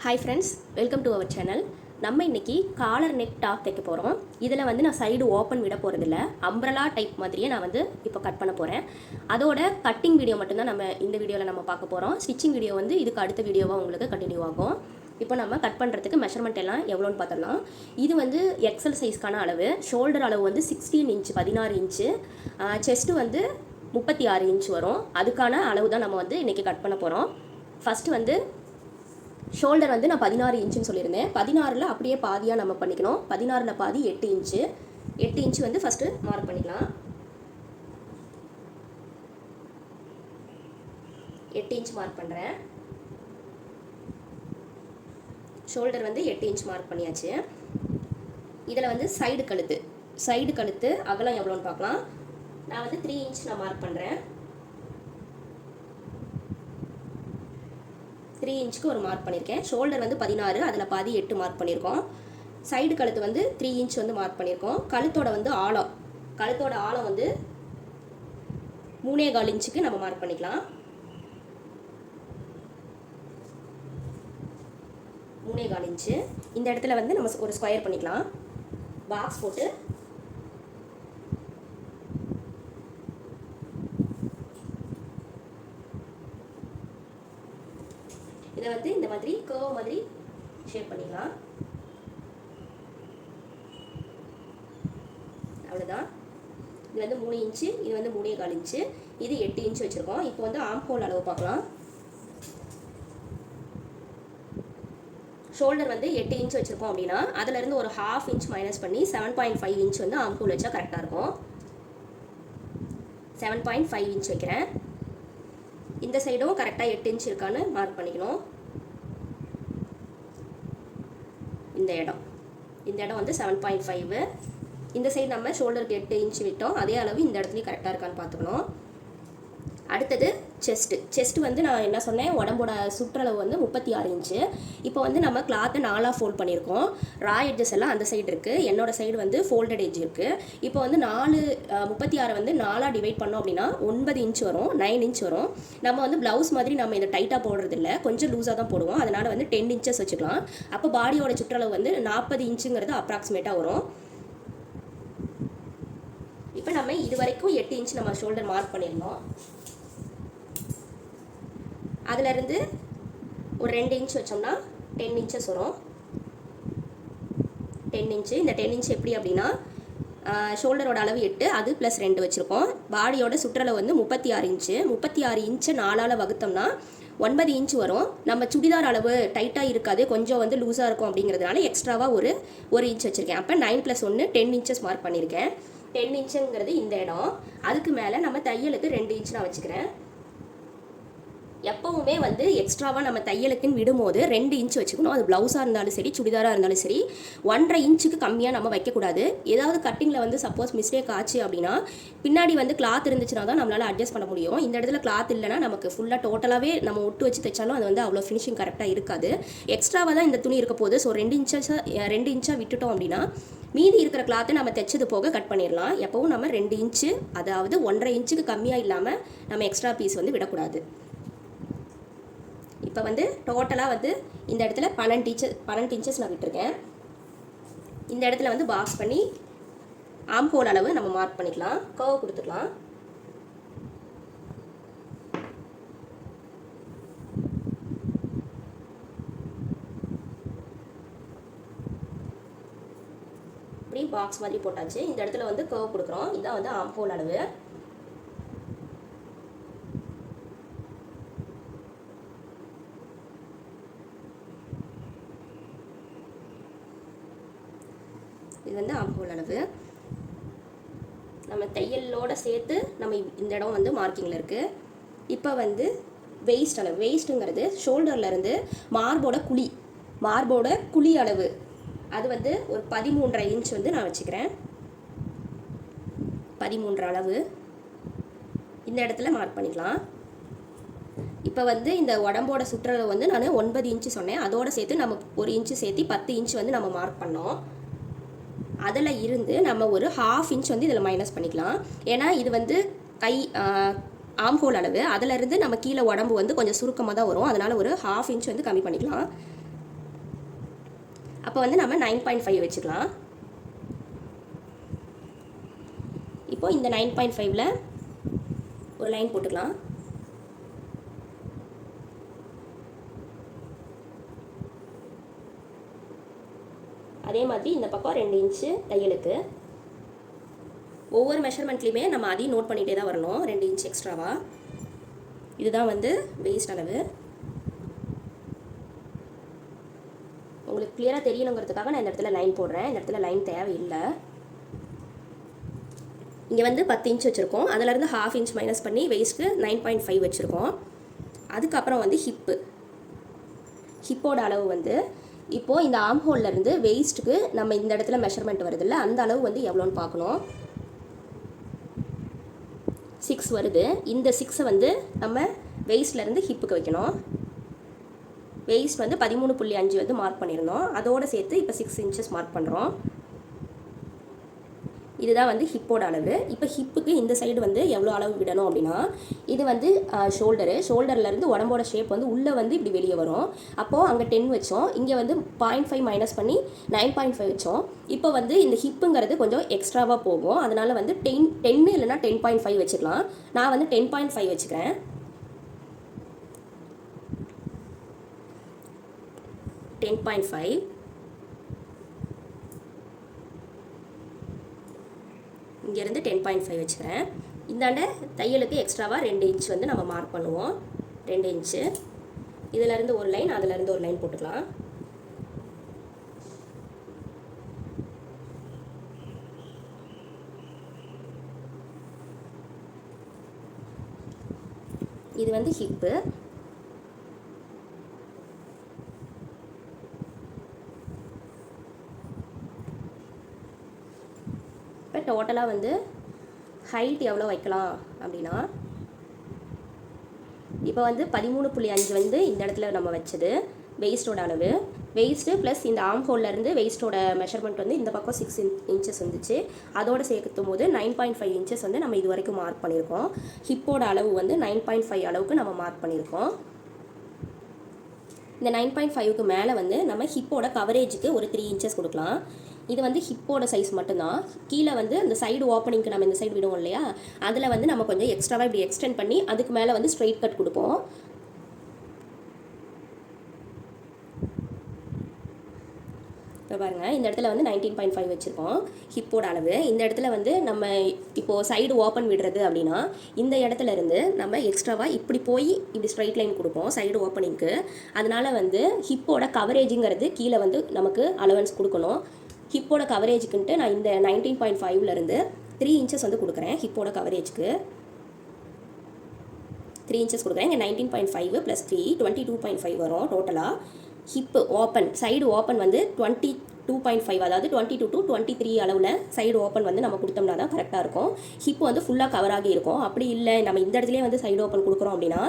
Hi friends, welcome to our channel. நம்ம இன்றைக்கி collar neck top தைக்க போகிறோம். இதில் வந்து நான் சைடு ஓப்பன் விட போகிறதில்ல, அம்ப்ரலா டைப் மாதிரியே நான் வந்து இப்போ கட் பண்ண போகிறேன். அதோட கட்டிங் வீடியோ மட்டும்தான் நம்ம இந்த வீடியோவில் நம்ம பார்க்க போகிறோம். ஸ்டிச்சிங் வீடியோ வந்து இதுக்கு அடுத்த வீடியோவாக உங்களுக்கு கண்டினியூ ஆகும். இப்போ நம்ம கட் பண்ணுறதுக்கு மெஷர்மெண்ட் எல்லாம் எவ்வளோன்னு பார்த்துடலாம். இது வந்து எக்ஸல் சைஸ்க்கான அளவு. ஷோல்டர் அளவு வந்து 16 இன்ச் 16 இன்ச்சு, செஸ்ட்டு வந்து 36 இன்ச் வரும். அதுக்கான அளவு தான் நம்ம வந்து இன்றைக்கி கட் பண்ண போகிறோம். ஃபஸ்ட்டு வந்து ஷோல்டர் வந்து நான் 16 இன்ச்சுன்னு சொல்லியிருந்தேன். 16ல் அப்படியே பாதியாக நம்ம பண்ணிக்கணும். 16ல் பாதி 8 இன்ச்சு. 8 இன்ச்சு வந்து ஃபஸ்ட்டு மார்க் பண்ணிக்கலாம். 8 இன்ச் மார்க் பண்ணுறேன். ஷோல்டர் வந்து 8 இன்ச் மார்க் பண்ணியாச்சு. இதில் வந்து சைடு கழுத்து அகலம் எவ்வளோன்னு பார்க்கலாம். நான் வந்து 3 இன்ச் நான் மார்க் பண்ணுறேன். 3 இன்ச்சுக்கு ஒரு மார்க் பண்ணியிருக்கேன். ஷோல்டர் வந்து 16, அதில் பாதி 8 மார்க் பண்ணியிருக்கோம். சைடு கழுத்து வந்து 3 இன்ச் வந்து மார்க் பண்ணியிருக்கோம். கழுத்தோட ஆழம் வந்து 3.25 இன்ச்சுக்கு நம்ம மார்க் பண்ணிக்கலாம். 3.25 இன்ச்சு. இந்த இடத்துல வந்து நம்ம ஒரு ஸ்கொயர் பண்ணிக்கலாம். பாக்ஸ் போட்டு இதை வந்து இந்த மாதிரி கர்வ் மாதிரி ஷேப் பண்ணிக்கலாம். அவ்வளோதான். இது வந்து 3 இன்ச்சு, இது வந்து 3.25 இன்ச்சு, இது 8 இன்ச்சு வச்சுருக்கோம். இப்போ வந்து ஆர்ம் ஹோல் அளவு பார்க்கலாம். ஷோல்டர் வந்து 8 இன்ச் வச்சுருக்கோம் அப்படின்னா அதிலேருந்து ஒரு 1/2 இன்ச் மைனஸ் பண்ணி 7.5 இன்ச் வந்து ஆர்ம் ஹோல் வச்சா கரெக்டாக இருக்கும். 7.5 இன்ச் வைக்கிறேன். இந்த சைடும் கரெக்டாக 8 இன்ச் இருக்கான்னு மார்க் பண்ணிக்கணும். இந்த இடம் வந்து 7.5. இந்த சைடு நம்ம ஷோல்டருக்கு 8 இன்ச் விட்டோம். அதே அளவு இந்த இடத்துலையும் கரெக்டாக இருக்கான்னு பார்த்துக்கணும். அடுத்தது செஸ்ட் வந்து நான் என்ன சொன்னேன், உடம்போட சுற்றளவு வந்து 36 இன்ச்சு. இப்போ வந்து நம்ம கிளாத்தை 4 ஃபோல்ட் பண்ணியிருக்கோம். ரா எட்ஜஸ் எல்லாம் அந்த சைடு இருக்குது, என்னோட சைடு வந்து ஃபோல்டட் எட்ஜ் இருக்குது. இப்போ வந்து 36 வந்து 4 டிவைட் பண்ணோம் அப்படின்னா 9 இன்ச் வரும், 9 இன்ச் வரும். நம்ம வந்து ப்ளவுஸ் மாதிரி நம்ம இதை டைட்டாக போடுறதில்ல, கொஞ்சம் லூஸாக தான் போடுவோம். அதனால் வந்து 10 இன்ச்சஸ் வச்சுக்கலாம். அப்போ பாடியோட சுற்றளவு வந்து 40 இன்ச்சுங்கிறது அப்ராக்சிமேட்டாக வரும். இப்போ நம்ம இது வரைக்கும் 8 இன்ச் நம்ம ஷோல்டர் மார்க் பண்ணியிருந்தோம். அதிலிருந்து ஒரு 2 இன்ச் வச்சோம்னா 10 இன்ச்சஸ் வரும். 10 இன்ச்சு. இந்த 10 இன்ச் எப்படி அப்படின்னா, ஷோல்டரோட அளவு 8, அது ப்ளஸ் 2 வச்சுருக்கோம். பாடியோட சுற்றளவு வந்து 36 இன்ச்சு. 36 இன்ச்சை 4ஆல் வகுத்தோம்னா 9 இன்ச் வரும். நம்ம சுடிதார் அளவு டைட்டாக இருக்காது, கொஞ்சம் வந்து லூஸாக இருக்கும். அப்படிங்கிறதுனால எக்ஸ்ட்ராவாக ஒரு இன்ச் வச்சுருக்கேன். அப்போ 9 + 1 10 இன்ச்சஸ் மார்க் பண்ணியிருக்கேன். 10 இன்ச்சுங்கிறது இந்த இடம். அதுக்கு மேலே நம்ம தையலுக்கு 2 இன்ச் நான் வச்சுக்கிறேன். எப்போவுமே வந்து எக்ஸ்ட்ராவாக நம்ம தையலுக்குன்னு விடும்போது 2 இன்ச் வச்சுக்கணும். அது ப்ளவுஸாக இருந்தாலும் சரி, சுடிதாராக இருந்தாலும் சரி. 1.5 இன்ச்சுக்கு கம்மியாக நம்ம வைக்கக்கூடாது. ஏதாவது கட்டிங்கில் வந்து சப்போஸ் மிஸ்டேக் ஆச்சு அப்படின்னா பின்னாடி வந்து கிளாத் இருந்துச்சுன்னா தான் நம்மளால் அட்ஜஸ்ட் பண்ண முடியும். இந்த இடத்துல கிளாத் இல்லைனா நமக்கு ஃபுல்லாக டோட்டலாகவே நம்ம ஒட்டு வச்சு தைச்சாலும் அது வந்து அவ்வளோ ஃபினிஷிங் கரெக்டாக இருக்காது. எக்ஸ்ட்ராவாக தான் இந்த துணி இருக்க போகுது. ஸோ 2 இன்ச்சாக விட்டுட்டோம் அப்படின்னா மீதி இருக்கிற கிளாத்தை நம்ம தைச்சது போக கட் பண்ணிடலாம். எப்போவும் நம்ம 2 இன்ச்சு, அதாவது 1.5 இன்ச்சுக்கு கம்மியாக இல்லாமல் நம்ம எக்ஸ்ட்ரா பீஸ் வந்து விடக்கூடாது. இப்போ வந்து டோட்டலாக வந்து இந்த இடத்துல 12 இன்ச்சஸ் நான் விட்டுருக்கேன். இந்த இடத்துல வந்து பாக்ஸ் பண்ணி ஆர்ம் ஹோல் அளவு நம்ம மார்க் பண்ணிக்கலாம். கர்வ் கொடுத்துக்கலாம். இப்படி பாக்ஸ் மாதிரி போட்டாச்சு. இந்த இடத்துல வந்து கர்வ் கொடுக்குறோம். இதான் வந்து ஆர்ம் ஹோல் அளவு. இது வந்து ஆர்ம் ஹோல் அளவு. நம்ம தையலோட சேர்த்து நம்ம இந்த இடம் வந்து மார்க்கிங்கில் இருக்குது. இப்போ வந்து வெயிஸ்ட் அளவு. வெயிஸ்ட்டுங்கிறது ஷோல்டர்லேருந்து மார்போட குழி அளவு. அது வந்து ஒரு 13.5 இன்ச் வந்து நான் வச்சுக்கிறேன். 13 அளவு இந்த இடத்துல மார்க் பண்ணிக்கலாம். இப்போ வந்து இந்த உடம்போட சுற்றளவு வந்து நான் 9 இன்ச்சு சொன்னேன். அதோடு சேர்த்து நம்ம 1 இன்ச்சு சேர்த்து 10 இன்ச் வந்து நம்ம மார்க் பண்ணோம். அதில் இருந்து நம்ம ஒரு 1/2 இன்ச் வந்து இதில் மைனஸ் பண்ணிக்கலாம். ஏன்னா இது வந்து கை ஆம் ஹோல் அளவு, அதிலிருந்து நம்ம கீழே உடம்பு வந்து கொஞ்சம் சுருக்கமாக தான் வரும். அதனால் ஒரு 1/2 இன்ச் வந்து கம்மி பண்ணிக்கலாம். அப்போ வந்து நம்ம 9.5 வச்சுக்கலாம். இப்போ இந்த 9.5ல் ஒரு லைன் போட்டுக்கலாம். அதே மாதிரி இந்த பக்கம் 2 இன்ச்சு தையலுக்கு. ஒவ்வொரு மெஷர்மெண்ட்லேயுமே நம்ம அதையும் நோட் பண்ணிகிட்டே தான் வரணும், 2 இன்ச் எக்ஸ்ட்ராவா. இதுதான் வந்து வெயிஸ்ட் அளவு. உங்களுக்கு கிளியராக தெரியணுங்கிறதுக்காக நான் இந்த இடத்துல லைன் போடுறேன். இந்த இடத்துல லைன் தேவையில்லை. இங்கே வந்து 10 இன்ச் வச்சுருக்கோம். அதிலேருந்து 1/2 இன்ச் மைனஸ் பண்ணி வெயிஸ்ட்டு 9.5 வச்சுருக்கோம். அதுக்கப்புறம் வந்து ஹிப்போட அளவு வந்து இப்போது இந்த ஆர்ம் ஹோல்லேருந்து வெயிஸ்ட்டுக்கு நம்ம இந்த இடத்துல மெஷர்மெண்ட் வருதில்ல, அந்த அளவு வந்து எவ்வளோன்னு பார்க்கணும். 6 வருது. இந்த 6 வந்து நம்ம வெயிஸ்ட்லேருந்து ஹிப்புக்கு வைக்கணும். வெயிஸ்ட் வந்து 13.5 வந்து மார்க் பண்ணியிருந்தோம். அதோடு சேர்த்து இப்போ 6 இன்ச்சஸ் மார்க் பண்ணுறோம். இதுதான் வந்து ஹிப்போட அளவு. இப்போ ஹிப்புக்கு இந்த சைடு வந்து எவ்வளோ அளவு விடணும் அப்படின்னா, இது வந்து ஷோல்டர்லேருந்து உடம்போட ஷேப் வந்து உள்ளே வந்து இப்படி வெளியே வரும். அப்போது அங்கே 10 வச்சோம், இங்கே வந்து 0.5 மைனஸ் பண்ணி 9.5 வச்சோம். இப்போ வந்து இந்த ஹிப்புங்கிறது கொஞ்சம் எக்ஸ்ட்ராவாக போகும். அதனால் வந்து 10 இல்லைனா 10.5 வச்சுக்கலாம். நான் வந்து 10.5 வச்சுக்கிறேன். 10.5. இங்கேருந்து 10.5 வச்சுக்கிறேன். இந்தாண்ட தையலுக்கு எக்ஸ்ட்ராவாக 2 இன்ச் வந்து நம்ம மார்க் பண்ணுவோம். 2 இன்ச்சு. இதிலேருந்து ஒரு லைன், அதிலேருந்து ஒரு லைன் போட்டுக்கலாம். இது வந்து ஹிப்பு. இப்போ டோட்டலாக வந்து ஹைட் எவ்வளோ வைக்கலாம் அப்படின்னா, இப்போ வந்து 13.5 வந்து இந்த இடத்துல நம்ம வச்சது வெயிஸ்டோட அளவு. வெயிஸ்ட்டு ப்ளஸ் இந்த ஆர்ம் ஹோல்லேருந்து வெயிஸ்டோட மெஷர்மெண்ட் வந்து இந்த பக்கம் 6 இன்ச்சஸ் வந்துச்சு. அதோடு சேர்க்கும் போது 9.5 இன்ச்சஸ் வந்து நம்ம இது வரைக்கும் மார்க் பண்ணியிருக்கோம். ஹிப்போட அளவு வந்து 9.5 அளவுக்கு நம்ம மார்க் பண்ணியிருக்கோம். இந்த 9.5க்கு மேலே வந்து நம்ம ஹிப்போட கவரேஜுக்கு ஒரு 3 இன்ச்சஸ் கொடுக்கலாம். இது வந்து ஹிப்போட சைஸ் மட்டும்தான். கீழே வந்து இந்த சைடு ஓப்பனிங்க்கு நம்ம இந்த சைடு விடுவோம் இல்லையா, அதில் வந்து நம்ம கொஞ்சம் எக்ஸ்ட்ராவாக இப்படி எக்ஸ்டெண்ட் பண்ணி அதுக்கு மேலே வந்து ஸ்ட்ரெயிட் கட் கொடுப்போம். இப்போ பாருங்கள், இந்த இடத்துல வந்து 19.5 வச்சுருக்கோம் ஹிப்போட அளவு. இந்த இடத்துல வந்து நம்ம இப்போது சைடு ஓப்பன் விடுறது அப்படின்னா, இந்த இடத்துல இருந்து நம்ம எக்ஸ்ட்ராவாக இப்படி போய் இப்படி ஸ்ட்ரைட் லைன் கொடுப்போம் சைடு ஓப்பனிங்க்கு. அதனால் வந்து ஹிப்போட கவரேஜுங்கிறது கீழே வந்து நமக்கு அலவன்ஸ் கொடுக்கணும். ஹிப்போட கவரேஜுக்குன்ட்டு நான் இந்த 19.5லேருந்து 3 இன்ச்சஸ் வந்து கொடுக்குறேன். ஹிப்போட கவரேஜுக்கு 3 இன்ச்சஸ் கொடுக்குறேன். இங்கே 19.5 + 3 22.5 வரும் டோட்டலாக. ஹிப்பு ஓப்பன் சைடு ஓப்பன் வந்து 22.5, அதாவது 22 to 23 அளவில் சைடு ஓப்பன் வந்து நம்ம கொடுத்தோம்னா தான் கரெக்டாக இருக்கும். ஹிப்பு வந்து ஃபுல்லாக கவர் ஆகி இருக்கும். அப்படி இல்லை நம்ம இந்த இடத்துலேயே வந்து சைடு ஓப்பன் கொடுக்குறோம் அப்படின்னா,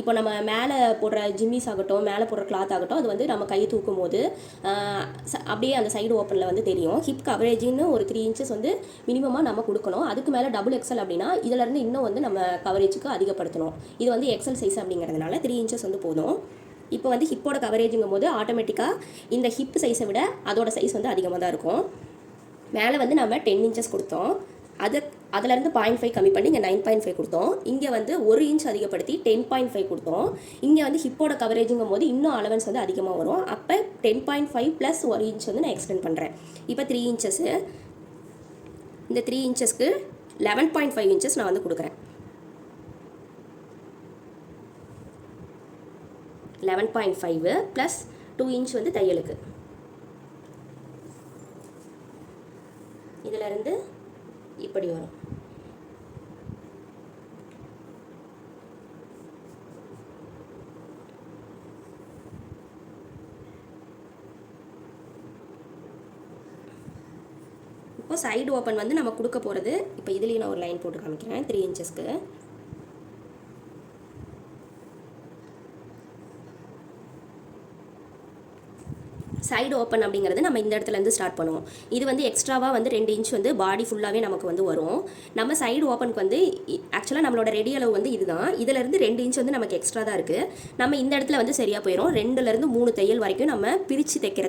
இப்போ நம்ம மேலே போடுற ஜிம்மிஸ் ஆகட்டும், மேலே போடுற கிளாத் ஆகட்டும், அது வந்து நம்ம கை தூக்கும் போது அப்படியே அந்த சைடு ஓப்பனில் வந்து தெரியும். ஹிப் கவரேஜின்னு ஒரு 3 இன்ச்சஸ் வந்து மினிமமாக நம்ம கொடுக்கணும். அதுக்கு மேலே டபுள் எக்ஸல் அப்படின்னா இதிலேருந்து இன்னும் வந்து நம்ம கவரேஜுக்கு அதிகப்படுத்தணும். இது வந்து எக்ஸல் சைஸ் அப்படிங்கிறதுனால 3 இன்ச்சஸ் வந்து போதும். இப்போ வந்து ஹிப்போட கவரேஜுங்கும் போது ஆட்டோமேட்டிக்காக இந்த ஹிப் சைஸை விட அதோட சைஸ் வந்து அதிகமாக தான் இருக்கும். மேலே வந்து நம்ம 10 இன்ச்சஸ் கொடுத்தோம். அதிலேருந்து 0.5 கம்மி பண்ணி இங்கே 9.5 கொடுத்தோம். இங்கே வந்து 1 இன்ச் அதிகப்படுத்தி 10.5 கொடுத்தோம். இங்கே வந்து ஹிப்போட கவரேஜுங்கும் போது இன்னும் அலவன்ஸ் வந்து அதிகமாக வரும். அப்போ 10.5 + 1 இன்ச் வந்து நான் எக்ஸ்டெண்ட் பண்ணுறேன். இப்போ 3 இன்ச்சஸ்ஸு. இந்த 3 இன்ச்சஸ்க்கு 11.5 இன்ச்சஸ் நான் வந்து கொடுக்குறேன். 11.5 + 2 இன்ச் வந்து தையலுக்கு. இதிலிருந்து இப்படி வரும். இப்போ சைடு ஓப்பன் வந்து நம்ம கொடுக்க போகிறது, இப்போ இதுலேயும் நான் ஒரு லைன் போட்டு காமிக்கிறேன் 3 இன்ச்சஸ்க்கு. சைடு ஓப்பன் அப்படிங்கிறது நம்ம இந்த இடத்துலேருந்து ஸ்டார்ட் பண்ணுவோம். இது வந்து எக்ஸ்ட்ராவாக வந்து 2 இன்ச் வந்து பாடி ஃபுல்லாகவே நமக்கு வந்து வரும். நம்ம சைடு ஓப்பனுக்கு வந்து ஆக்சுவலாக நம்மளோட ரெடி அளவு வந்து இதுதான். இதிலேருந்து 2 இன்ச் வந்து நமக்கு எக்ஸ்ட்ரா தான் இருக்குது. நம்ம இந்த இடத்துல வந்து சரியாக போயிடும். 2லேருந்து 3 தையல் வரைக்கும் நம்ம பிரித்து தைக்கிற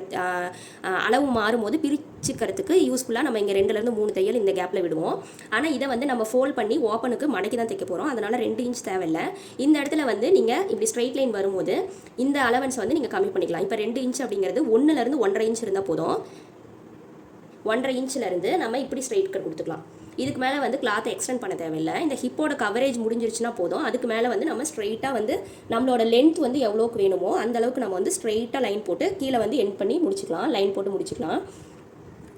அளவு மாறும்போது பிரிச்சுக்கிறதுக்கு யூஸ்ஃபுல்லாக நம்ம இங்கே 2லேருந்து 3 தையல் இந்த கேப்பில் விடுவோம். ஆனால் இதை வந்து நம்ம ஃபோல்ட் பண்ணி ஓப்பனுக்கு மடக்கி தான் தைக்க போகிறோம். அதனால் 2 இன்ச் தேவையில்லை. இந்த இடத்துல வந்து நீங்கள் இப்படி ஸ்ட்ரெயிட் லைன் வரும்போது இந்த அலவன்ஸ் வந்து நீங்கள் கம்மி பண்ணிக்கலாம். இப்போ 2 இன்ச் அப்படிங்கிறது 1லேருந்து 1.5 இன்ச் இருந்தால் போதும். 1.5 இன்ச்சிலேருந்து நம்ம இப்படி ஸ்ட்ரெயிட் கட் கொடுத்துக்கலாம். இதுக்கு மேலே வந்து கிளாத்தை எக்ஸ்டெண்ட் பண்ண தேவையில்லை. இந்த ஹிப்போட கவரேஜ் முடிஞ்சிருச்சுன்னா போதும். அதுக்கு மேலே வந்து நம்ம ஸ்ட்ரெயிட்டாக வந்து நம்மளோட லென்த் வந்து எவ்வளோக்கு வேணுமோ அந்த அளவுக்கு நம்ம வந்து ஸ்ட்ரெயிட்டாக லைன் போட்டு கீழே வந்து எண்ட் பண்ணி முடிச்சுக்கலாம். லைன் போட்டு முடிச்சுக்கலாம்.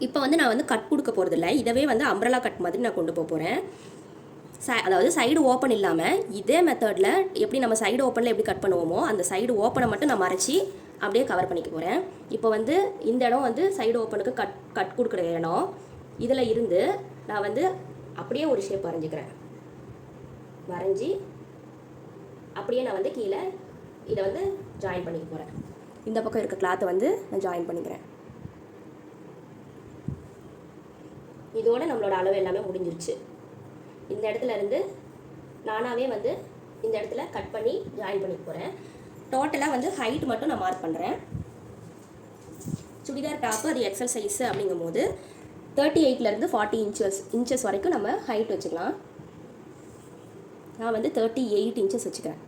இப்போ வந்து நான் வந்து கட் கொடுக்க போகிறதில்ல. இதவே வந்து அம்ப்ரெல்லா கட் மாதிரி நான் கொண்டு போகிறேன். அதாவது சைடு ஓப்பன் இல்லாமல் இதே மெத்தடில் எப்படி நம்ம சைடு ஓப்பனில் எப்படி கட் பண்ணுவோமோ அந்த சைடு ஓப்பனை மட்டும் நான் மறைச்சி அப்படியே கவர் பண்ணிக்க போகிறேன். இப்போ வந்து இந்த இடம் வந்து சைடு ஓப்பனுக்கு கட் கொடுக்குற இடம். இதில் இருந்து நான் வந்து அப்படியே ஒரு ஷேப் வரைஞ்சிக்கிறேன். வரைஞ்சி அப்படியே நான் வந்து கீழே இதை வந்து ஜாயின் பண்ணிக்க போகிறேன். இந்த பக்கம் இருக்க கிளாத்தை வந்து நான் ஜாயின் பண்ணிக்கிறேன். இதோட நம்மளோட அளவு எல்லாமே முடிஞ்சிருச்சு. இந்த இடத்துல இருந்து நானாகவே வந்து இந்த இடத்துல கட் பண்ணி ஜாயின் பண்ணிக்க போகிறேன். டோட்டலாக வந்து ஹைட் மட்டும் நான் மார்க் பண்ணுறேன். சுடிதார் டாப்பு அது எக்ஸல் சைஸு அப்படிங்கும் போது 38லேருந்து 40 இன்ச்சஸ் வரைக்கும் நம்ம ஹைட் வச்சுக்கலாம். நான் வந்து 38 இன்ச்சஸ் வச்சுக்கிறேன்.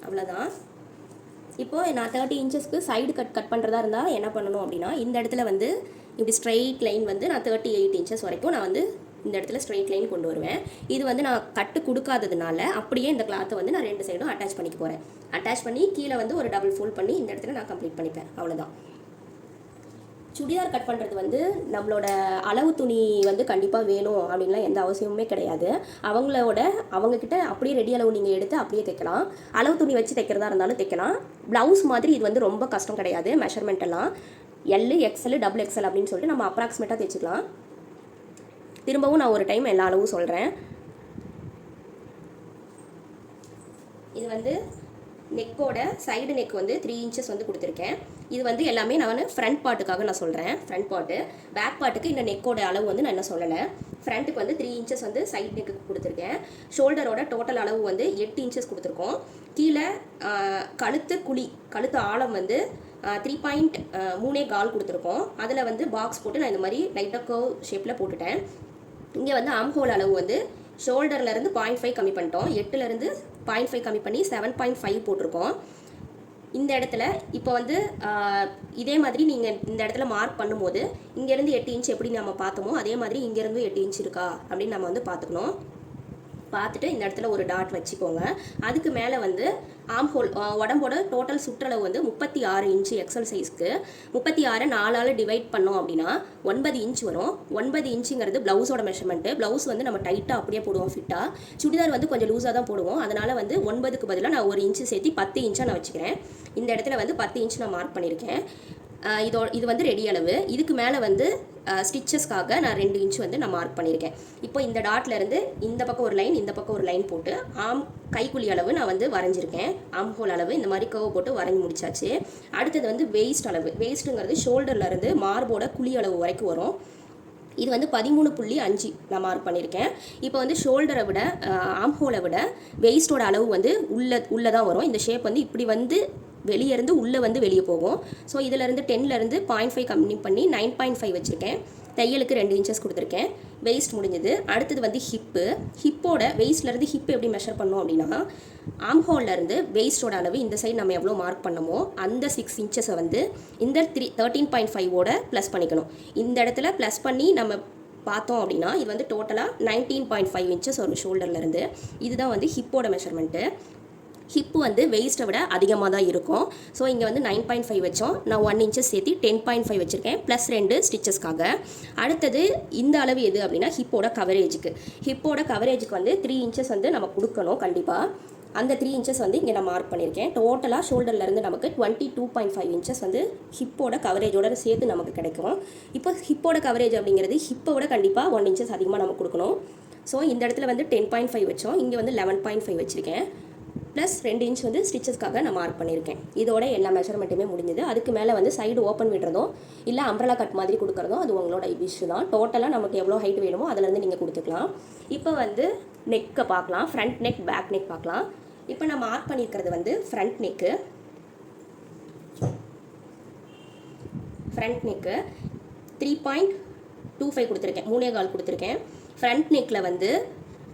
அவ்வளோதான். இப்போது நான் 30 இன்ச்சஸ்க்கு சைடு கட் பண்ணுறதா இருந்தால் என்ன பண்ணணும் அப்படின்னா இந்த இடத்துல வந்து இப்படி ஸ்ட்ரெயிட் லைன் வந்து நான் 38 இன்ச்சஸ் வரைக்கும் நான் வந்து இந்த இடத்துல ஸ்ட்ரெயிட் லைன் கொண்டு வருவேன். இது வந்து நான் கட்டு கொடுக்காததுனால அப்படியே இந்த கிளாத்தை வந்து நான் 2 சைடும் அட்டாச் பண்ணிக்க போகிறேன். அட்டாச் பண்ணி கீழே வந்து ஒரு டபுள் ஃபோல்ட் பண்ணி இந்த இடத்துல நான் கம்ப்ளீட் பண்ணிப்பேன். அவ்வளோதான். சுடிதார் கட் பண்ணுறது வந்து நம்மளோட அளவு துணி வந்து கண்டிப்பாக வேணும் அப்படின்லாம் எந்த அவசியமுமே கிடையாது. அவங்கக்கிட்ட அப்படியே ரெடி அளவு நீங்கள் எடுத்து அப்படியே தைக்கலாம். அளவு துணி வச்சு தைக்கிறதா இருந்தாலும் தைக்கலாம். ப்ளவுஸ் மாதிரி இது வந்து ரொம்ப கஷ்டம் கிடையாது. மெஷர்மெண்ட் எல்லாம் எல், எக்ஸ்எல், டபுள் எக்ஸ்எல் அப்படின்னு சொல்லிட்டு நம்ம அப்ராக்சிமேட்டாக தைச்சிக்கலாம். திரும்பவும் நான் ஒரு டைம் எல்லா அளவும் சொல்கிறேன். இது வந்து நெக்கோட சைடு நெக் வந்து 3 இன்ச்சஸ் வந்து கொடுத்துருக்கேன். இது வந்து எல்லாமே நான் ஃப்ரண்ட் பார்ட்டுக்காக நான் சொல்கிறேன். Front part. பேக் பார்ட்டுக்கு இந்த நெக்கோட அளவு வந்து நான் என்ன சொல்லலை. ஃப்ரண்ட்டுக்கு வந்து 3 இன்ச்சஸ் வந்து சைடு நெக்கு கொடுத்துருக்கேன். ஷோல்டரோட டோட்டல் அளவு வந்து 8 இன்ச்சஸ் கொடுத்துருக்கோம். கீழே கழுத்து ஆழம் வந்து 3.3 கொடுத்துருக்கோம். அதில் வந்து பாக்ஸ் போட்டு நான் இந்த மாதிரி லைட்டாக கர்வ் ஷேப்பில் போட்டுட்டேன். இங்கே வந்து ஆம்ஹோல் அளவு வந்து ஷோல்டர்லேருந்து 0.5 கம்மி பண்ணிட்டோம். 8லேருந்து 0.5 கம்மி பண்ணி 7.5 போட்டிருக்கோம். இந்த இடத்துல இப்போ வந்து இதே மாதிரி நீங்கள் இந்த இடத்துல மார்க் பண்ணும்போது இங்கேருந்து 8 இன்ச் எப்படி நம்ம பார்த்தோமோ அதே மாதிரி இங்கேருந்து 8 இன்ச் இருக்கா அப்படின்னு நம்ம வந்து பார்த்துக்கணும். பார்த்துட்டு இந்த இடத்துல ஒரு டாட் வச்சுக்கோங்க. அதுக்கு மேலே வந்து ஆம்ஹோல் உடம்போட டோட்டல் சுற்றளவு வந்து 36 இன்ச்சு எக்ஸல் சைஸ்க்கு 36 4ஆல் டிவைட் பண்ணோம் அப்படின்னா 9 இன்ச் வரும். 9 இன்ச்சுங்கிறது ப்ளவுஸோட மெஷர்மெண்ட்டு. ப்ளவுஸ் வந்து நம்ம டைட்டாக அப்படியே போடுவோம் ஃபிட்டாக. சுடிதார் வந்து கொஞ்சம் லூஸாக தான் போடுவோம். அதனால் வந்து 9க்கு பதிலாக நான் 1 இன்ச்சு சேர்த்து 10 இன்ச்சாக நான் வச்சுக்கிறேன். இந்த இடத்துல வந்து 10 இன்ச் நான் மார்க் பண்ணியிருக்கேன். இது வந்து ரெடி அளவு. இதுக்கு மேலே வந்து ஸ்டிச்சஸ்க்காக நான் 2 இன்ச் வந்து நான் மார்க் பண்ணியிருக்கேன். இப்போ இந்த டாட்லேருந்து இந்த பக்கம் ஒரு லைன் இந்த பக்கம் ஒரு லைன் போட்டு கைக்குழி அளவு நான் வந்து வரைஞ்சிருக்கேன். ஆம்ஹோல் அளவு இந்த மாதிரி கர்வ் போட்டு வரைஞ்சி முடிச்சாச்சு. அடுத்தது வந்து வெயிஸ்ட் அளவு. வெயிஸ்ட்டுங்கிறது ஷோல்டர்லேருந்து மார்போட குழி அளவு வரைக்கும் வரும். இது வந்து 13.5 நான் மார்க் பண்ணியிருக்கேன். இப்போ வந்து ஷோல்டரை விட ஆம்ஹோலை விட வெயிஸ்டோட அளவு வந்து உள்ளே தான் வரும். இந்த ஷேப் வந்து இப்படி வந்து வெளியே இருந்து உள்ளே வந்து வெளியே போகும். ஸோ இதிலேருந்து 10லேருந்து 0.5 கம்மி பண்ணி 9.5 வச்சுருக்கேன். தையலுக்கு 2 இன்ச்சஸ் கொடுத்துருக்கேன். வெயிஸ்ட் முடிஞ்சது. அடுத்தது வந்து ஹிப்போட வெயிஸ்ட்லேருந்து ஹிப் எப்படி மெஷர் பண்ணோம் அப்படின்னா ஆம்ஹோல்லேருந்து வெயிஸ்டோட அளவு இந்த சைடு நம்ம எவ்வளோ மார்க் பண்ணமோ அந்த 6 இன்ச்சஸை வந்து இந்த 13.5ஓட ப்ளஸ் பண்ணிக்கணும். இந்த இடத்துல ப்ளஸ் பண்ணி நம்ம பார்த்தோம் அப்படின்னா இது வந்து டோட்டலாக 19.5 இன்ச்சஸ் வரும் ஷோல்டர்லேருந்து. இதுதான் வந்து ஹிப்போட மெஷர்மெண்ட்டு. ஹிப்பு வந்து வெயிஸ்ட்டை விட அதிகமாக தான் இருக்கும். ஸோ இங்கே வந்து 9.5 வச்சோம், நான் 1 இன்ச்சஸ் சேர்த்து 10.5 வச்சுருக்கேன், ப்ளஸ் 2 ஸ்டிச்சஸ்க்காக. அடுத்தது இந்த அளவு எது அப்படின்னா ஹிப்போட கவரேஜுக்கு வந்து 3 இன்ச்சஸ் வந்து நம்ம கொடுக்கணும் கண்டிப்பாக. அந்த 3 இன்ச்சஸ் வந்து இங்கே நான் மார்க் பண்ணியிருக்கேன். டோட்டலாக ஷோல்டர்லேருந்து நமக்கு 22.5 இன்ச்சஸ் வந்து ஹிப்போட கவரேஜோட சேர்த்து நமக்கு கிடைக்கும். இப்போ ஹிப்போட கவரேஜ் அப்படிங்கிறது ஹிப்பை விட கண்டிப்பாக 1 இன்ச்சஸ் அதிகமாக நம்ம கொடுக்கணும். ஸோ இந்த இடத்துல வந்து 10.5 வச்சோம், இங்கே வந்து 11.5 வச்சுருக்கேன், ப்ளஸ் 2 இன்ச் வந்து ஸ்டிச்சஸ்க்காக நான் மார்க் பண்ணியிருக்கேன். இதோட எல்லா மெஷர்மெண்ட்டுமே முடிஞ்சது. அதுக்கு மேலே வந்து சைடு ஓப்பன் விடுறதோ இல்லை அம்ப்ரலா கட் மாதிரி கொடுக்குறதோ அது உங்களோட இஷ்யூ தான். டோட்டலாக நமக்கு எவ்வளோ ஹைட் வேணுமோ அதிலேருந்து நீங்கள் கொடுத்துக்கலாம். இப்போ வந்து நெக்கை பார்க்கலாம், ஃப்ரண்ட் நெக் பேக் நெக் பார்க்கலாம். இப்போ நான் மார்க் பண்ணியிருக்கிறது வந்து ஃப்ரண்ட் நெக்கு 3.25 கொடுத்துருக்கேன், 3.25 கொடுத்துருக்கேன். ஃப்ரண்ட் நெக்கில் வந்து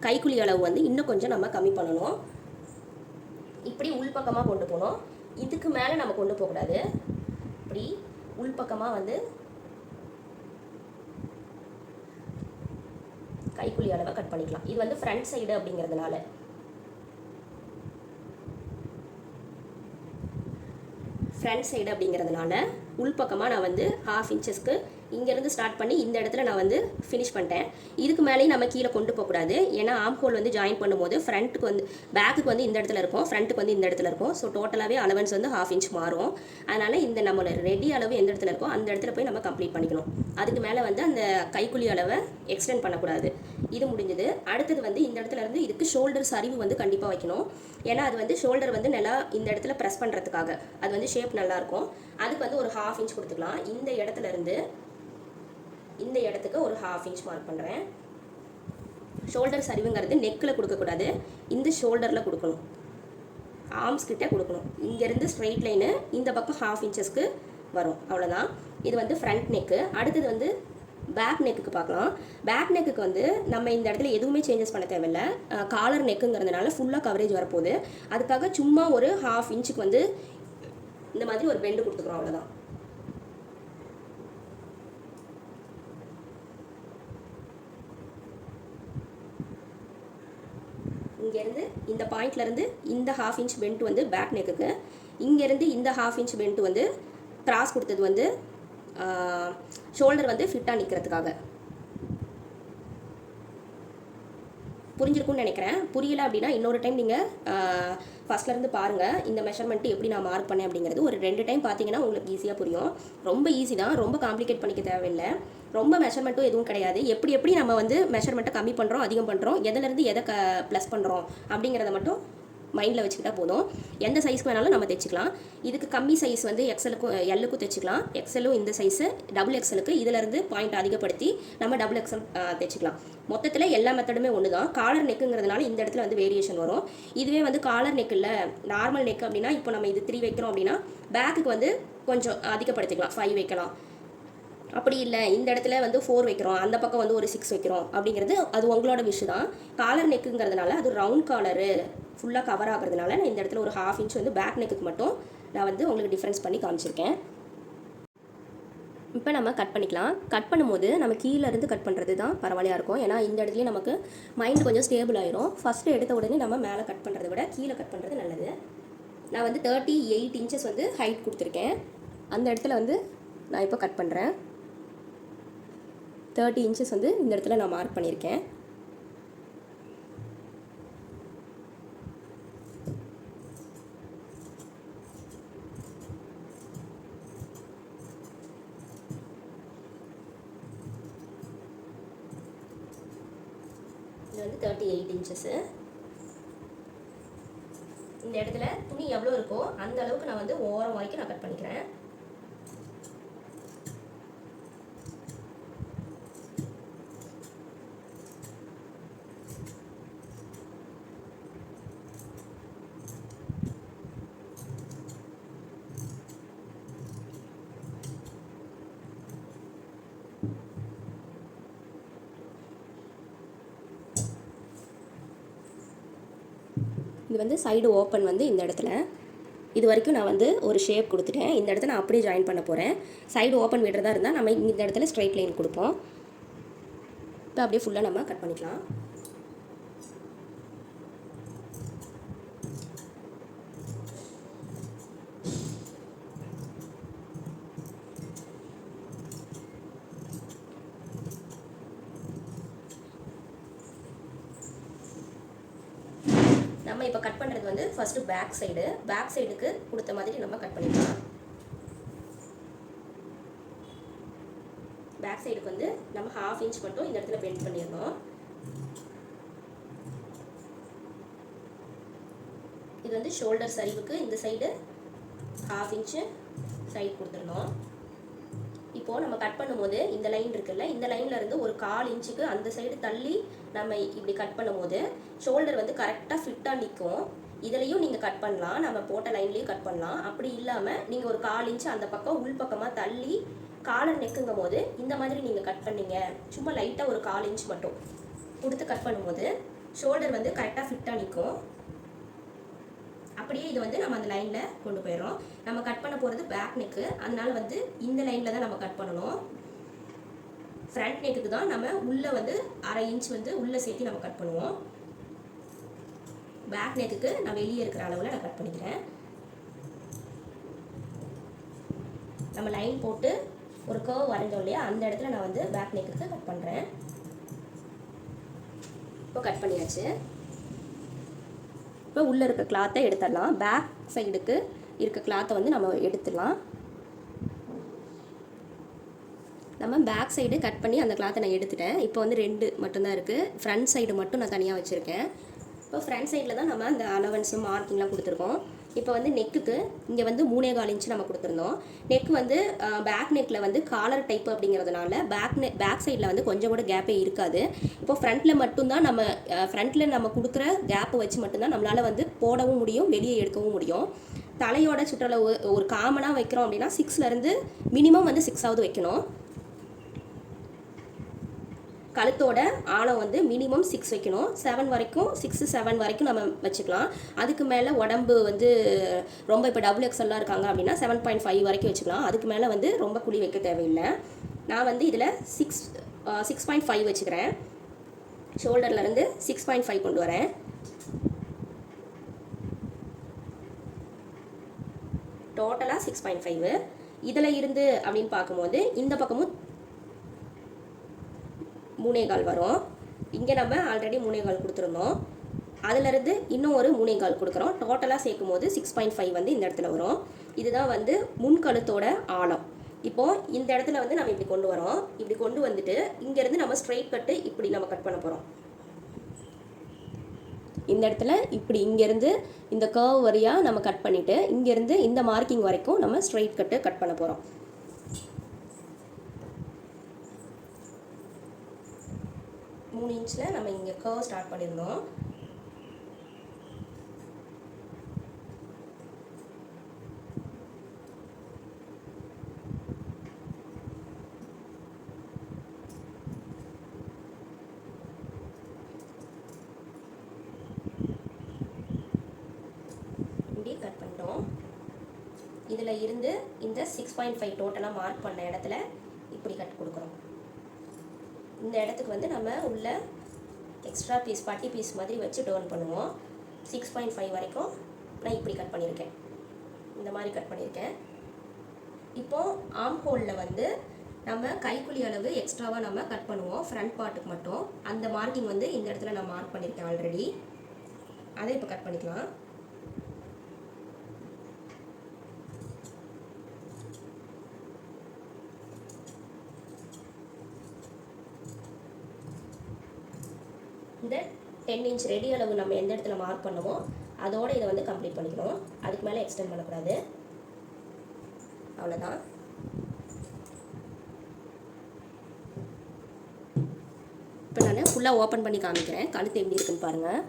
கைக்குழி அளவு வந்து இன்னும் கொஞ்சம் நம்ம கம்மி பண்ணணும். இப்படி உள்பக்கமாக கொண்டு போகணும், இதுக்கு மேலே நம்ம கொண்டு போகக்கூடாது. இப்படி உள்பக்கமாக வந்து கைக்குழி அளவை கட் பண்ணிக்கலாம். இது வந்து ஃப்ரண்ட் சைடு அப்படிங்கிறதுனால உள்பக்கமாக நான் வந்து 1/2 இன்ச்சஸ்க்கு இங்கேருந்து ஸ்டார்ட் பண்ணி இந்த இடத்துல நான் வந்து ஃபினிஷ் பண்ணிட்டேன். இதுக்கு மேலேயும் நம்ம கீழே கொண்டு போகக்கூடாது, ஏன்னா ஆம் ஹோல் வந்து ஜாயின் பண்ணும்போது ஃப்ரண்ட்டுக்கு வந்து பேக்குக்கு வந்து இந்த இடத்துல இருக்கும், ஃப்ரண்ட்டுக்கு வந்து இந்த இடத்துல இருக்கும். ஸோ டோட்டலாகவே அலவன்ஸ் வந்து 1/2 இன்ச் மாறும். அதனால் இந்த நம்மளோட ரெடி அளவு எந்த இடத்துல இருக்கோ அந்த இடத்துல போய் நம்ம கம்ப்ளீட் பண்ணிக்கணும். அதுக்கு மேலே வந்து அந்த கைக்குழி அளவை எக்ஸ்டெண்ட் பண்ணக்கூடாது. இது முடிஞ்சது. அடுத்தது வந்து இந்த இடத்துல இருந்து இதுக்கு ஷோல்டர் சரிவு வந்து கண்டிப்பாக வைக்கணும், ஏன்னா அது வந்து ஷோல்டர் வந்து நல்லா இந்த இடத்துல ப்ரெஸ் பண்ணுறதுக்காக அது வந்து ஷேப் நல்லாயிருக்கும். அதுக்கு வந்து ஒரு 1/2 இன்ச் கொடுத்துக்கலாம். இந்த இடத்துல இருந்து இந்த இடத்துக்கு ஒரு 1/2 இன்ச் மார்க் பண்ணுறேன். ஷோல்டர் சரிவுங்கிறது நெக்கில் கொடுக்கக்கூடாது, இந்த ஷோல்டரில் கொடுக்கணும், ஆர்ம்ஸ் கிட்டே கொடுக்கணும். இங்கேருந்து ஸ்ட்ரெயிட் லைனு இந்த பக்கம் 1/2 இன்ச்சஸ்க்கு வரும், அவ்வளோதான். இது வந்து ஃப்ரண்ட் நெக்கு. அடுத்தது வந்து பேக் நெக்குக்கு பார்க்கலாம். பேக் நெக்குக்கு வந்து நம்ம இந்த இடத்துல எதுவுமே சேஞ்சஸ் பண்ண தேவையில்லை, காலர் நெக்குங்கிறதுனால ஃபுல்லாக கவரேஜ் வரப்போகுது. அதுக்காக சும்மா ஒரு 1/2 இன்ச்சுக்கு வந்து இந்த மாதிரி ஒரு பெண்டு கொடுத்துக்கிறோம், அவ்வளோதான். இங்கேருந்து இந்த பாயிண்ட்லேருந்து இந்த 1/2 இன்ச் பெண்ட் வந்து பேக் நெக்குக்கு, இங்கேருந்து இந்த 1/2 இன்ச் பெண்ட் வந்து கிராஸ் கொடுத்தது வந்து ஷோல்டர் வந்து ஃபிட்டாக நிற்கிறதுக்காக. புரிஞ்சிருக்கும்னு நினைக்கிறேன். புரியலை அப்படின்னா இன்னொரு டைம் நீங்கள் ஃபஸ்ட்லேருந்து பாருங்கள், இந்த மெஷர்மெண்ட்டு எப்படி நான் மார்க் பண்ணேன் அப்படிங்கிறது ஒரு 2 டைம் பார்த்தீங்கன்னா உங்களுக்கு ஈஸியாக புரியும். ரொம்ப ஈஸி தான், ரொம்ப காம்ப்ளிகேட் பண்ணிக்க தேவையில்லை. ரொம்ப மெஷர்மெண்ட்டும் எதுவும் கிடையாது. எப்படி நம்ம வந்து மெஷர்மெண்ட்டை கம்மி பண்ணுறோம் அதிகம் பண்ணுறோம், எதுலேருந்து எதை ப்ளஸ் பண்ணுறோம் அப்படிங்கிறத மட்டும் மைண்டில் வச்சுக்கிட்டா போதும். எந்த சைஸ்க்கு வேணாலும் நம்ம தைச்சிக்கலாம். இதுக்கு கம்மி சைஸ் வந்து எக்ஸலுக்கும் எல்லுக்கும் தைச்சிக்கலாம். எக்ஸலும் இந்த சைஸு, டபுள் எக்ஸலுக்கு இதிலேருந்து பாயிண்ட் அதிகப்படுத்தி நம்ம டபுள் எக்ஸல் தைச்சிக்கலாம். மொத்தத்தில் எல்லா மெத்தடுமே ஒன்று தான். காலர் நெக்குங்கிறதுனால இந்த இடத்துல வந்து வேரியேஷன் வரும். இதுவே வந்து காலர் நெக் இல்லை, நார்மல் நெக் அப்படின்னா இப்போ நம்ம இது 3 வைக்கிறோம் அப்படின்னா பேக்குக்கு வந்து கொஞ்சம் அதிகப்படுத்திக்கலாம், 5 வைக்கலாம். அப்படி இல்லை இந்த இடத்துல வந்து 4 வைக்கிறோம், அந்த பக்கம் வந்து ஒரு 6 வைக்கிறோம் அப்படிங்கிறது அது உங்களோட விஷயம் தான். காலர் நெக்குங்கிறதுனால அது ரவுண்ட் காலரு ஃபுல்லாக கவர் ஆகிறதுனால நான் இந்த இடத்துல ஒரு 1/2 இன்ச் வந்து பேக் நெக்குக்கு மட்டும் நான் வந்து உங்களுக்கு டிஃப்ரென்ஸ் பண்ணி காமிச்சிருக்கேன். இப்போ நம்ம கட் பண்ணிக்கலாம். கட் பண்ணும்போது நம்ம கீழேருந்து கட் பண்ணுறது தான் பரவாயில்லையாக இருக்கும், ஏன்னா இந்த இடத்துலையும் நமக்கு மைண்ட் கொஞ்சம் ஸ்டேபிள் ஆயிரும். ஃபஸ்ட்டு எடுத்த உடனே நம்ம மேலே கட் பண்ணுறதை விட கீழே கட் பண்ணுறது நல்லது. நான் வந்து 38 இன்ச்சஸ் வந்து ஹைட் கொடுத்துருக்கேன். அந்த இடத்துல வந்து நான் இப்போ கட் பண்ணுறேன். 30 இன்ச்சஸ் வந்து இந்த இடத்துல நான் மார்க் பண்ணியிருக்கேன். இது வந்து 38 இன்ச்சஸ்ஸு. இந்த இடத்துல துணி எவ்வளோ இருக்கோ அந்த அளவுக்கு நான் வந்து ஓரம் வரைக்கும் நான் கட் பண்ணிக்கிறேன். இது வந்து சைடு ஓப்பன் வந்து இந்த இடத்துல இது வரைக்கும் நான் வந்து ஒரு ஷேப் கொடுத்துட்டேன். இந்த இடத்துல நான் அப்படியே ஜாயின் பண்ண போகிறேன். சைடு ஓப்பன் விடுறதா இருந்தால் நம்ம இந்த இடத்துல ஸ்ட்ரைட் லைன் கொடுப்போம். இப்போ அப்படியே ஃபுல்லாக நம்ம கட் பண்ணிக்கலாம். நம்ம இப்போ கட் பண்ணுறது வந்து ஃபஸ்ட்டு பேக் சைடுக்கு கொடுத்த மாதிரி நம்ம கட் பண்ணிக்கலாம். பேக் சைடுக்கு வந்து நம்ம 1/2 இன்ச் மட்டும் இந்த இடத்துல பெண்ட் பண்ணிடணும். இது வந்து ஷோல்டர் சரிவுக்கு இந்த சைடு 1/2 இன்ச்சு சைடு கொடுத்துடணும். இப்போது நம்ம கட் பண்ணும்போது இந்த லைன் இருக்குல்ல, இந்த லைனில் இருந்து ஒரு 1/4 இன்ச்சுக்கு அந்த சைடு தள்ளி நம்ம இப்படி கட் பண்ணும்போது ஷோல்டர் வந்து கரெக்டாக ஃபிட்டாக நிற்கும். இதுலேயும் நீங்கள் கட் பண்ணலாம், நம்ம போட்ட லைன்லேயும் கட் பண்ணலாம். அப்படி இல்லாமல் நீங்கள் ஒரு 1/4 இன்ச்சு அந்த பக்கம் உள் பக்கமாக தள்ளி காலர் நெக்குங்கும் போது இந்த மாதிரி நீங்கள் கட் பண்ணீங்க, சும்மா லைட்டாக ஒரு 1/4 இன்ச் மட்டும் கொடுத்து கட் பண்ணும்போது ஷோல்டர் வந்து கரெக்டாக ஃபிட்டாக நிற்கும். அப்படியே இது வந்து நம்ம அந்த லைனில் கொண்டு போயிடுறோம். நம்ம கட் பண்ண போகிறது பேக் நெக்கு, அதனால வந்து இந்த லைனில் தான் நம்ம கட் பண்ணணும். ஃப்ரண்ட் நெக்குக்கு தான் நம்ம உள்ளே வந்து 1/2 இன்ச் வந்து உள்ளே சேர்த்து நம்ம கட் பண்ணுவோம். பேக் நெக்குக்கு நான் வெளியே இருக்கிற அளவில் நான் கட் பண்ணிக்கிறேன். நம்ம லைன் போட்டு ஒரு கர்வ் வரைஞ்சோம் இல்லையா, அந்த இடத்துல நான் வந்து பேக் நெக்குக்கு கட் பண்ணுறேன். இப்போ கட் பண்ணியாச்சு. இப்போ உள்ளே இருக்க கிளாத்தை எடுத்துடலாம். பேக் சைடுக்கு இருக்க கிளாத்தை வந்து நம்ம எடுத்துடலாம். நம்ம பேக் சைடு கட் பண்ணி அந்த கிளாத்தை நான் எடுத்துட்டேன். இப்போ வந்து 2 மட்டும்தான் இருக்குது. ஃப்ரண்ட் சைடு மட்டும் நான் தனியாக வச்சுருக்கேன். இப்போ ஃப்ரண்ட் சைடில் தான் நம்ம அந்த அலவன்ஸு மார்க்கிங்லாம் கொடுத்துருக்கோம். இப்போ வந்து நெக்குக்கு இங்கே வந்து 3.25 இன்ச்சு நம்ம கொடுத்துருந்தோம். நெக் வந்து பேக் நெக்கில் வந்து காலர் டைப் அப்படிங்கிறதுனால பேக் சைடில் வந்து கொஞ்சம் கூட கேப்பே இருக்காது. இப்போ ஃப்ரண்ட்டில் மட்டும்தான் நம்ம ஃப்ரண்ட்டில் நம்ம கொடுக்குற கேப்பை வச்சு மட்டும்தான் நம்மளால் வந்து போடவும் முடியும், வெளியே எடுக்கவும் முடியும். தலையோட சுற்றளவு ஒரு காமனாக வைக்கிறோம் அப்படின்னா 6லேருந்து மினிமம் வந்து 6ஆவது வைக்கணும். கழுத்தோட ஆழம் வந்து மினிமம் 6 வைக்கணும். 7 வரைக்கும் 6 7 வரைக்கும் நம்ம வச்சுக்கலாம். அதுக்கு மேலே உடம்பு வந்து ரொம்ப இப்போ XXL இருக்காங்க அப்படின்னா 7.5 வரைக்கும் வச்சுக்கலாம். அதுக்கு மேலே வந்து ரொம்ப குழி வைக்க தேவையில்லை. நான் வந்து இதில் 6.5 வச்சுக்கிறேன். ஷோல்டர்லேருந்து 6.5 கொண்டு வரேன். டோட்டலாக 6.5. இதில் இருந்து அப்படின்னு பார்க்கும்போது இந்த பக்கமும் 3.25 வரும். இங்கே நம்ம ஆல்ரெடி 3.25 கொடுத்துருந்தோம். அதிலிருந்து இன்னும் ஒரு 3.25 கொடுக்குறோம். டோட்டலாக சேர்க்கும் போது 6.5 வந்து இந்த இடத்துல வரும். இதுதான் வந்து முன்கழுத்தோட ஆழம். இப்போது இந்த இடத்துல வந்து நம்ம இப்படி கொண்டு வரோம். இப்படி கொண்டு வந்துட்டு இங்கேருந்து நம்ம ஸ்ட்ரைட் கட்டு இப்படி நம்ம கட் பண்ண போகிறோம். இந்த இடத்துல இப்படி இங்கேருந்து இந்த கர்வ் வழியாக நம்ம கட் பண்ணிவிட்டு இங்கேருந்து இந்த மார்க்கிங் வரைக்கும் நம்ம ஸ்ட்ரைட் கட்டு கட் பண்ண போகிறோம். 3 இன்ச்சில் நம்ம இங்கே கர்வ் ஸ்டார்ட் பண்ணியிருந்தோம். இப்படி கட் பண்ணிட்டோம். இதில் இருந்து இந்த 6.5 டோட்டலாக மார்க் பண்ண இடத்துல இப்படி கட் கொடுக்குறோம். இந்த இடத்துக்கு வந்து நம்ம உள்ள எக்ஸ்ட்ரா பீஸ் பட்டி பீஸ் மாதிரி வச்சு டர்ன் பண்ணுவோம். 6.5 வரைக்கும் நான் இப்படி கட் பண்ணியிருக்கேன். இந்த மாதிரி கட் பண்ணியிருக்கேன். இப்போது ஆர்ம் ஹோலில் வந்து நம்ம கைக்குழி அளவு எக்ஸ்ட்ராவாக நம்ம கட் பண்ணுவோம் ஃப்ரண்ட் பார்ட்டுக்கு மட்டும். அந்த மார்க்கிங் வந்து இந்த இடத்துல நான் மார்க் பண்ணியிருக்கேன் ஆல்ரெடி. அதை இப்போ கட் பண்ணிக்கலாம். இந்த 10 இன்ச் ரெடி அளவு நம்ம எந்த இடத்துல மார்க் பண்ணுமோ அதோடு இதை வந்து கம்ப்ளீட் பண்ணிக்கணும். அதுக்கு மேலே எக்ஸ்டெண்ட் பண்ணக்கூடாது. அவ்வளோதான். இப்போ நான் ஃபுல்லாக ஓப்பன் பண்ணி காமிக்கிறேன். கழுத்து எப்படி இருக்குன்னு பாருங்கள்.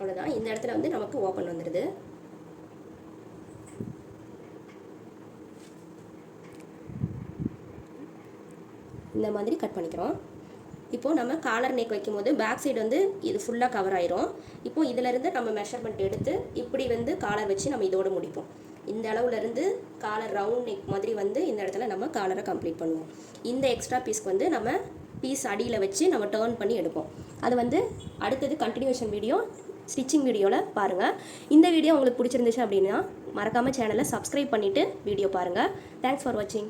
அவ்வளோதான். இந்த இடத்துல வந்து நமக்கு ஓப்பன் வந்துடுது. இந்த மாதிரி கட் பண்ணிக்கிறோம். இப்போது நம்ம காலர் நெக் வைக்கும்போது பேக் சைடு வந்து இது ஃபுல்லாக கவர் ஆயிரும். இப்போது இதிலேருந்து நம்ம மெஷர்மெண்ட் எடுத்து இப்படி வந்து காலர் வச்சு நம்ம இதோடு முடிப்போம். இந்த அளவுலேருந்து காலர் ரவுண்ட் நெக் மாதிரி வந்து இந்த இடத்துல நம்ம காலரை கம்ப்ளீட் பண்ணுவோம். இந்த எக்ஸ்ட்ரா பீஸ்க்கு வந்து நம்ம பீஸ் அடியில் வச்சு நம்ம டர்ன் பண்ணி எடுப்போம். அது வந்து அடுத்தது கண்டினியூஷன் வீடியோ ஸ்டிச்சிங் வீடியோவில் பாருங்கள். இந்த வீடியோ உங்களுக்கு பிடிச்சிருந்துச்சு அப்படின்னா மறக்காமல் சேனலை சப்ஸ்கிரைப் பண்ணிவிட்டு வீடியோ பாருங்கள். தேங்க்ஸ் ஃபார் வாட்சிங்.